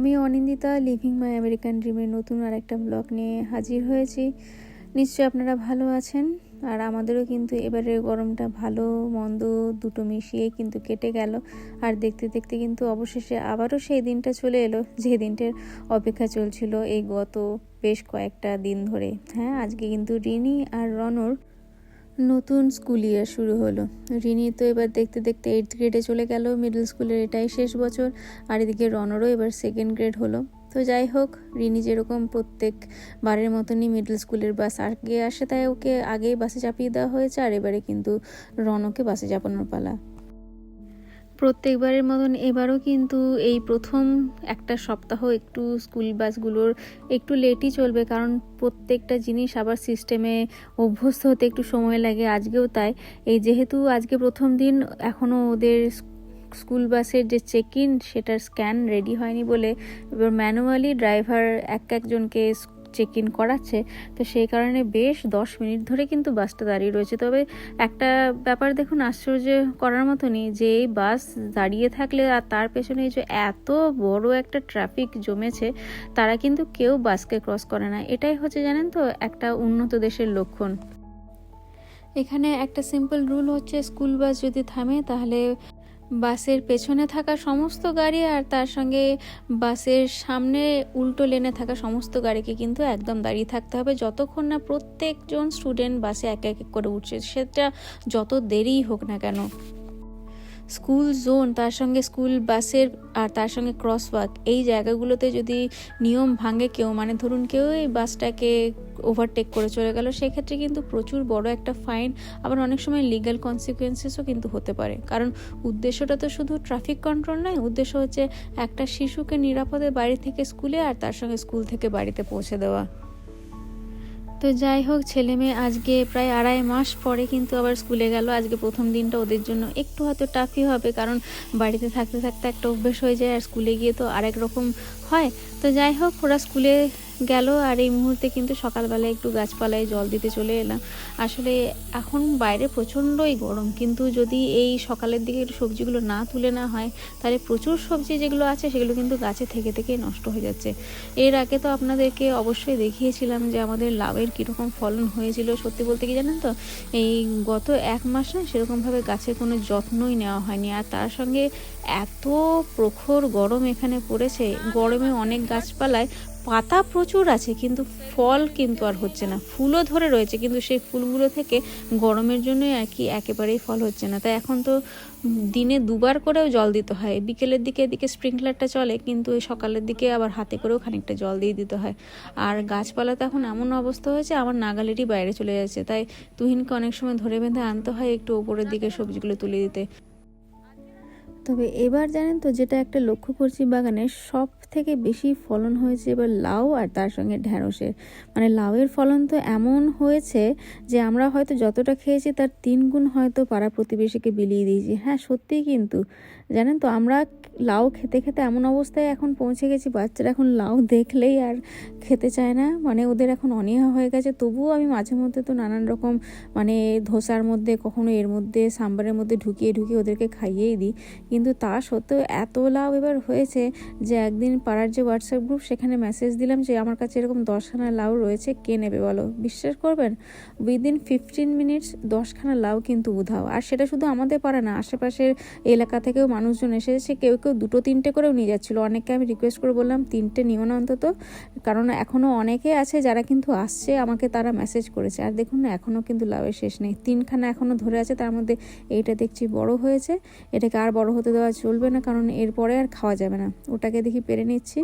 আমি Anindita leaving my American ড্রিমের নতুন আর একটা ব্লগ নিয়ে হাজির হয়েছি। নিশ্চয়ই আপনারা ভালো আছেন, আর আমাদেরও কিন্তু এবারের গরমটা ভালো মন্দ দুটো মিশিয়ে কিন্তু কেটে গেল। আর দেখতে দেখতে কিন্তু অবশেষে আবারও সেই দিনটা চলে এলো যে দিনটার অপেক্ষা চলছিল এই গত বেশ কয়েকটা দিন ধরে। হ্যাঁ, আজকে কিন্তু রিনি আর রনর নতুন স্কুল ইয়ার শুরু হলো। রিনি তো এবার দেখতে দেখতে 8th গ্রেডে চলে গেল, মিডল স্কুলের এটাই শেষ বছর। আর এদিকে রনরও এবার 2nd গ্রেড হলো। তো যাই হোক, রিনি যেরকম প্রত্যেক বারের মতনই মিডল স্কুলের বাস আগে আসে, তাই ওকে আগেই বাসে চাপিয়ে দেওয়া হয়েছে। আর এবারে কিন্তু রনকে বাসে চাপানোর পালা। প্রত্যেকবারের মতন এবারও কিন্তু এই প্রথম একটা সপ্তাহ একটু স্কুল বাসগুলোর একটু লেটই চলবে, কারণ প্রত্যেকটা জিনিস আবার সিস্টেমে অভ্যস্ত হতে একটু সময় লাগে। আজকেও তাই। এই যেহেতু আজকে প্রথম দিন, এখনও ওদের স্কুল বাসের যে চেক ইন সেটার স্ক্যান রেডি হয়নি বলে এবার ম্যানুয়ালি ড্রাইভার একজনকে চেক ইন করাচ্ছে। তো সেই কারণে বেশ 10 মিনিট ধরে কিন্তু বাসটা দাঁড়িয়ে রয়েছে। তবে একটা ব্যাপার দেখুন, আশ্চর্য করার মতনই, যে এই বাস দাঁড়িয়ে থাকলে আর তার পেছনে যে এত বড় একটা ট্রাফিক জমেছে, তারা কিন্তু কেউ বাসকে ক্রস করে না। এটাই হচ্ছে, জানেন তো, একটা উন্নত দেশের লক্ষণ। এখানে একটা সিম্পল রুল হচ্ছে, স্কুল বাস যদি থামে তাহলে বাসের পেছনে থাকা সমস্ত গাড়ি আর তার সঙ্গে বাসের সামনে উল্টো লেনে থাকা সমস্ত গাড়িকে কিন্তু একদম দাঁড়িয়ে থাকতে হবে, যতক্ষণ না প্রত্যেকজন স্টুডেন্ট বাসে এক এক করে উঠছে, সেটা যত দেরিই হোক না কেন। স্কুল জোন, তার সঙ্গে স্কুল বাসের আর তার সঙ্গে ক্রসওয়াক, এই জায়গাগুলোতে যদি নিয়ম ভাঙে কেউ, মানে ধরুন কেউ এই বাসটাকে ওভারটেক করে চলে গেল, সেক্ষেত্রে কিন্তু প্রচুর বড় একটা ফাইন, আবার অনেক সময় লিগ্যাল কনসিকুয়েন্সেসও কিন্তু হতে পারে। কারণ উদ্দেশ্যটা তো শুধু ট্রাফিক কন্ট্রোল নয়, উদ্দেশ্য হচ্ছে একটা শিশুকে নিরাপদে বাড়ি থেকে স্কুলে আর তার সঙ্গে স্কুল থেকে বাড়িতে পৌঁছে দেওয়া। তো যাই হোক, ছেলে মেয়ে আজকে প্রায় 2.5 মাস পরে কিন্তু আবার স্কুলে গেল। আজকে প্রথম দিনটা ওদের জন্য একটু হয়তো টাফই হবে, কারণ বাড়িতে থাকতে থাকতে একটা অভ্যেস হয়ে যায়, আর স্কুলে গিয়ে তো আরেক রকম হয়। তো যাই হোক, ওরা স্কুলে গেল। আর এই মুহূর্তে কিন্তু সকালবেলা একটু গাছপালায় জল দিতে চলে এলাম। আসলে এখন বাইরে প্রচণ্ডই গরম, কিন্তু যদি এই সকালের দিকে একটু সবজিগুলো না তুলে না হয়, তাহলে প্রচুর সবজি যেগুলো আছে সেগুলো কিন্তু গাছে থেকে থেকে নষ্ট হয়ে যাচ্ছে। এর আগে তো আপনাদেরকে অবশ্যই দেখিয়েছিলাম যে আমাদের লাউয়ের কীরকম ফলন হয়েছিল। সত্যি বলতে কি জানেন তো, এই গত 1 মাস না সেরকমভাবে গাছের কোনো যত্নই নেওয়া হয়নি। আর তার সঙ্গে এত প্রখর গরম এখানে পড়েছে, গরমে অনেক গাছপালায় পাতা প্রচুর আছে কিন্তু ফল কিন্তু আর হচ্ছে না। ফুলও ধরে রয়েছে, কিন্তু সেই ফুলগুলো থেকে গরমের জন্যই আর কি একেবারেই ফল হচ্ছে না। তাই এখন তো দিনে 2বার করেও জল দিতে হয়। বিকেলের দিকে এদিকে স্প্রিংকলারটা চলে, কিন্তু এই সকালের দিকে আবার হাতে করেও খানিকটা জল দিয়ে দিতে হয়। আর গাছপালা তো এখন এমন অবস্থা হয়েছে, আমার নাগালেরই বাইরে চলে যাচ্ছে। তাই তুহিনকে অনেক সময় ধরে বেঁধে আনতে হয় একটু ওপরের দিকে সবজিগুলো তুলে দিতে। তবে এবার জানেন তো, যেটা একটা লক্ষ্য করছি, বাগানে সব থেকে বেশি ফলন হয়েছে এবার লাউ আর তার সঙ্গে ঢ্যাঁড়সের। মানে লাউয়ের ফলন তো এমন হয়েছে যে আমরা হয়তো যতটা খেয়েছি তার 3 গুণ হয়তো পাড়া প্রতিবেশীকে বিলিয়ে দিয়েছি। হ্যাঁ, সত্যিই কিন্তু জানেন তো, আমরা লাউ খেতে খেতে এমন অবস্থায় এখন পৌঁছে গেছি, বাচ্চারা এখন লাউ দেখলেই আর খেতে চায় না। মানে ওদের এখন অনীহা হয়ে গেছে। তবুও আমি মাঝে মধ্যে তো নানান রকম, মানে ধোসার মধ্যে, কখনো এর মধ্যে, সাম্বারের মধ্যে ঢুকিয়ে ঢুকিয়ে ওদেরকে খাইয়েই দিই। কিন্তু তা সত্ত্বেও এত লাউ এবার হয়েছে যে একদিন পাড়ার যে হোয়াটসঅ্যাপ গ্রুপ, সেখানে মেসেজ দিলাম যে আমার কাছে এরকম 10খানা লাউ রয়েছে, কে নেবে বলো। বিশ্বাস করবেন, উইদিন 15 মিনিটস 10খানা লাউ কিন্তু উধাও। আর সেটা শুধু আমাদের পাড়া না, আশেপাশের এলাকা থেকেও মানুষজন এসেছে, কেউ কেউ 2-3টে করেও নিয়ে যাচ্ছিলো। অনেককে আমি রিকোয়েস্ট করে বললাম 3টে নিও না অন্তত, কারণ এখনও অনেকে আছে যারা কিন্তু আসছে, আমাকে তারা মেসেজ করেছে। আর দেখুন না, এখনও কিন্তু লাউয়ের শেষ নেই। 3খানা এখনও ধরে আছে, তার মধ্যে এইটা দেখছি বড় হয়েছে। এটাকে আর বড় হতে দেওয়া চলবে না, কারণ এরপরে আর খাওয়া যাবে না। ওটাকে দেখি পেরে নিচ্ছি।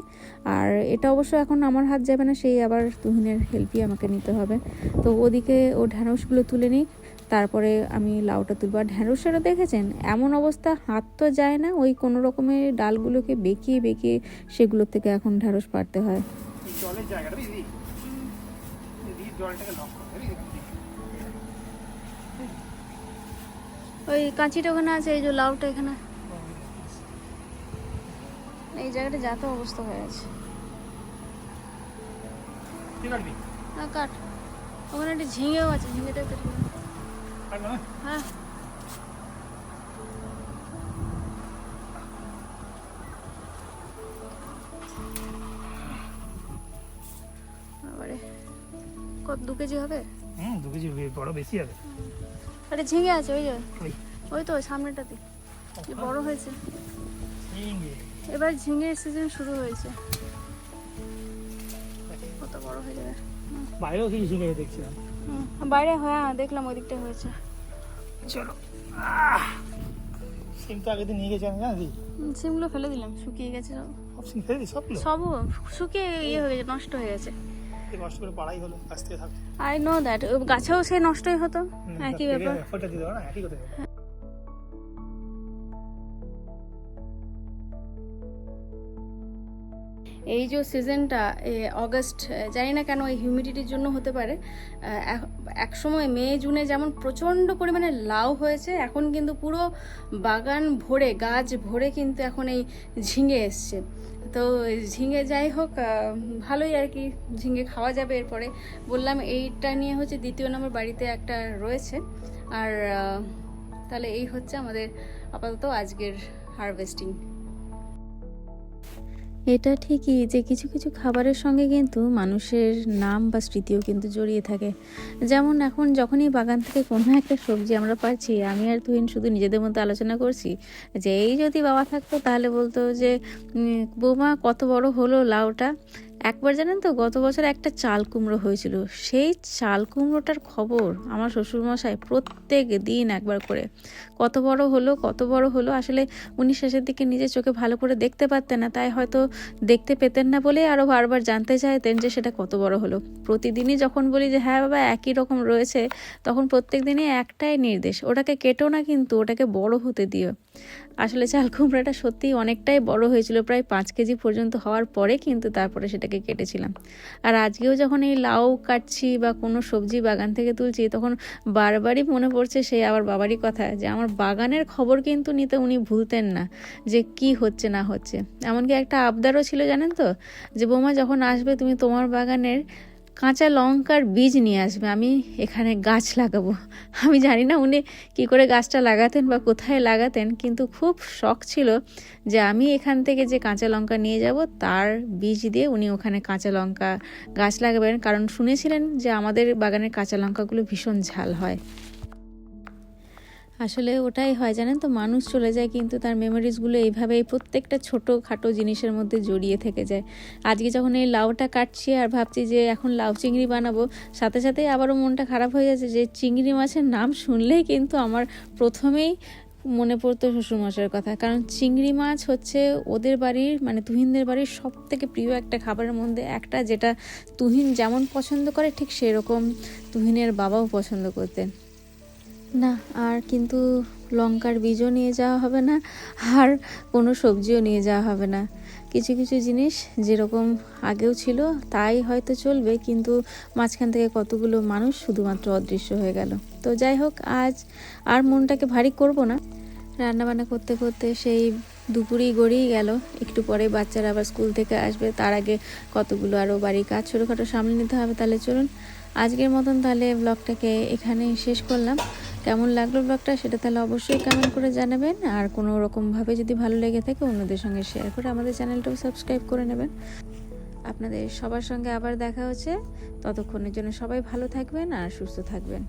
আর এটা অবশ্য এখন আমার হাত যাবে না, সেই আবার তুহিনের হেল্পই আমাকে নিতে হবে। তো ওদিকে ও ঢ্যাঁড়সগুলো তুলে নিক, তারপরে আমি লাউটা তুলব। আর ঢ্যাঁড়সেরও দেখেছেন এমন অবস্থা, হাত তো যায় না, ওই কোনো রকমের ডালগুলোকে বেঁকিয়ে বেঁকিয়ে সেগুলোর থেকে এখন ঢ্যাঁড়স পাড়তে হয়। ওই কাঁচিটা ওখানে আছে, এই যে লাউটা এখানে, এই জায়গাটা যা তো অবস্থা হয়ে আছে। না কাট, ওখানে একটা ঝিঙেও আছে, ঝিঙেটা কেটে হ্যাঁ। 2 কেজি হবে? 2 কেজি বড় বেশি হবে। আরে ঝিঙে আছে ওই যে, ওই ওই তো সামনেটাতে কি বড় হয়েছে। ঝিঙে এবার ঝিঙের সিজন শুরু হয়েছে, কত বড় হয়ে যাবে। বাইরেও কিছু ঝিঙে দেখছিলাম। বাইরে হ্যাঁ দেখলাম ওই দিকটা হয়েছে। চলো, সিম তো আগের দিন নিয়ে গেছি আমি, জানি সিমগুলো ফেলে দিলাম, শুকিয়ে গেছে সব। সব সিম ফেলে দিই, সবগুলো সবও শুকিয়ে ইয়ে হয়ে গেছে, নষ্ট হয়ে গেছে। কষ্ট করে পাড়াই হলো, কাছ থেকে থাকতো। আই নো দ্যাট, গাছেও সে নষ্টই হতো, একই ব্যাপার। এফোর্টটা দিতে পারো না, একই কথা। এই যে সিজনটা অগস্ট, জানি না কেন এই হিউমিডিটির জন্য হতে পারে, এক সময় মে জুনে যেমন প্রচণ্ড পরিমাণে লাউ হয়েছে, এখন কিন্তু পুরো বাগান ভরে, গাছ ভরে কিন্তু এখন এই ঝিঙে এসছে। তো ঝিঙে যাই হোক, ভালোই আর কি, ঝিঙে খাওয়া যাবে। এরপরে বললাম এইটা নিয়ে হচ্ছে 2 নম্বর বাড়িতে একটা রয়েছে। আর তাহলে এই হচ্ছে আমাদের আপাতত আজকের হারভেস্টিং। এটা ঠিকই যে কিছু কিছু খাবারের সঙ্গে কিন্তু মানুষের নাম বা স্মৃতিও কিন্তু জড়িয়ে থাকে। যেমন এখন যখনই বাগান থেকে কোনো একটা সবজি আমরা পাচ্ছি, আমি আর তুহিন শুধু নিজেদের মধ্যে আলোচনা করছি যে এই যদি বাবা থাকতো তাহলে বলতো যে বৌমা কত বড় হলো লাউটা। একবার জানেন তো, গত বছর একটা চাল কুমড়ো হয়েছিল, সেই চাল কুমড়োটার খবর আমার শ্বশুরমশাই প্রত্যেক দিন একবার করে, কত বড় হলো কত বড় হলো। আসলে উনি শেষের দিকে নিজের চোখে ভালো করে দেখতে পারতেন না, তাই হয়তো দেখতে পেতেন না বলে আরও বারবার জানতে চাইতেন যে সেটা কত বড় হলো। প্রতিদিনই যখন বলি যে হ্যাঁ বাবা একই রকম রয়েছে, তখন প্রত্যেক দিনই একটাই নির্দেশ, ওটাকে কেটো না কিন্তু ওটাকে বড় হতে দিও। আসলে চাল কুমড়াটা সত্যিই অনেকটাই বড় হয়েছিল, প্রায় 5 কেজি পর্যন্ত হওয়ার পরে কিন্তু তারপরে সেটাকে কেটেছিলাম। আর আজকেও যখন এই লাউ কাটছি বা কোনো সবজি বাগান থেকে তুলছি, তখন বারবারই মনে পড়ছে সেই আবার বাবারই কথা, যে আমার বাগানের খবর কিন্তু নিতে উনি ভুলতেন না, যে কি হচ্ছে না হচ্ছে। এমনকি একটা আবদারও ছিল জানেন তো, যে বৌমা যখন আসবে তুমি তোমার বাগানের কাঁচা লঙ্কার বীজ নিয়ে আসবে, আমি এখানে গাছ লাগাবো। আমি জানি না উনি কি করে গাছটা লাগাতেন বা কোথায় লাগাতেন, কিন্তু খুব শখ ছিল যে আমি এখান থেকে যে কাঁচা লঙ্কা নিয়ে যাব তার বীজ দিয়ে উনি ওখানে কাঁচা লঙ্কা গাছ লাগাবেন, কারণ শুনেছিলেন যে আমাদের বাগানের কাঁচা লঙ্কাগুলো ভীষণ ঝাল হয়। আসলে ওটাই হয় জানেন তো, মানুষ চলে যায় কিন্তু তার মেমোরিজগুলো এইভাবেই প্রত্যেকটা ছোটো খাটো জিনিসের মধ্যে জড়িয়ে থেকে যায়। আজকে যখন এই লাউটা কাটছি আর ভাবছি যে এখন লাউ চিংড়ি বানাবো, সাথে সাথেই আবারও মনটা খারাপ হয়ে যাচ্ছে যে চিংড়ি মাছের নাম শুনলেই কিন্তু আমার প্রথমেই মনে পড়তো শ্বশুরমশাইয়ের কথা। কারণ চিংড়ি মাছ হচ্ছে ওদের বাড়ির, মানে তুহিনদের বাড়ির সব থেকে প্রিয় একটা খাবারের মধ্যে একটা, যেটা তুহিন যেমন পছন্দ করে ঠিক সেরকম তুহিনের বাবাও পছন্দ করতেন না। আর কিন্তু লঙ্কার বীজও নিয়ে যাওয়া হবে না, আর কোনো সবজিও নিয়ে যাওয়া হবে না। কিছু কিছু জিনিস যেরকম আগেও ছিল তাই হয়তো চলবে, কিন্তু মাঝখান থেকে কতগুলো মানুষ শুধুমাত্র অদৃশ্য হয়ে গেল। তো যাই হোক, আজ আর মনটাকে ভারী করব না। রান্নাবান্না করতে করতে সেই দুপুরই গড়িয়ে গেল। একটু পরে বাচ্চারা আবার স্কুল থেকে আসবে, তার আগে কতগুলো আরও বাড়ির কাজ ছোটোখাটো সামলে নিতে হবে। তাহলে চলুন আজকের মতন তাহলে ব্লগটাকে এখানেই শেষ করলাম। কেমন লাগলো ব্লগটা সেটা তাহলে অবশ্যই কমেন্ট করে জানাবেন, আর কোনো রকমভাবে যদি ভালো লেগে থাকে অন্যদের সঙ্গে শেয়ার করে আমাদের চ্যানেলটাও সাবস্ক্রাইব করে নেবেন। আপনাদের সবার সঙ্গে আবার দেখা হচ্ছে, ততক্ষণের জন্য সবাই ভালো থাকবেন আর সুস্থ থাকবেন।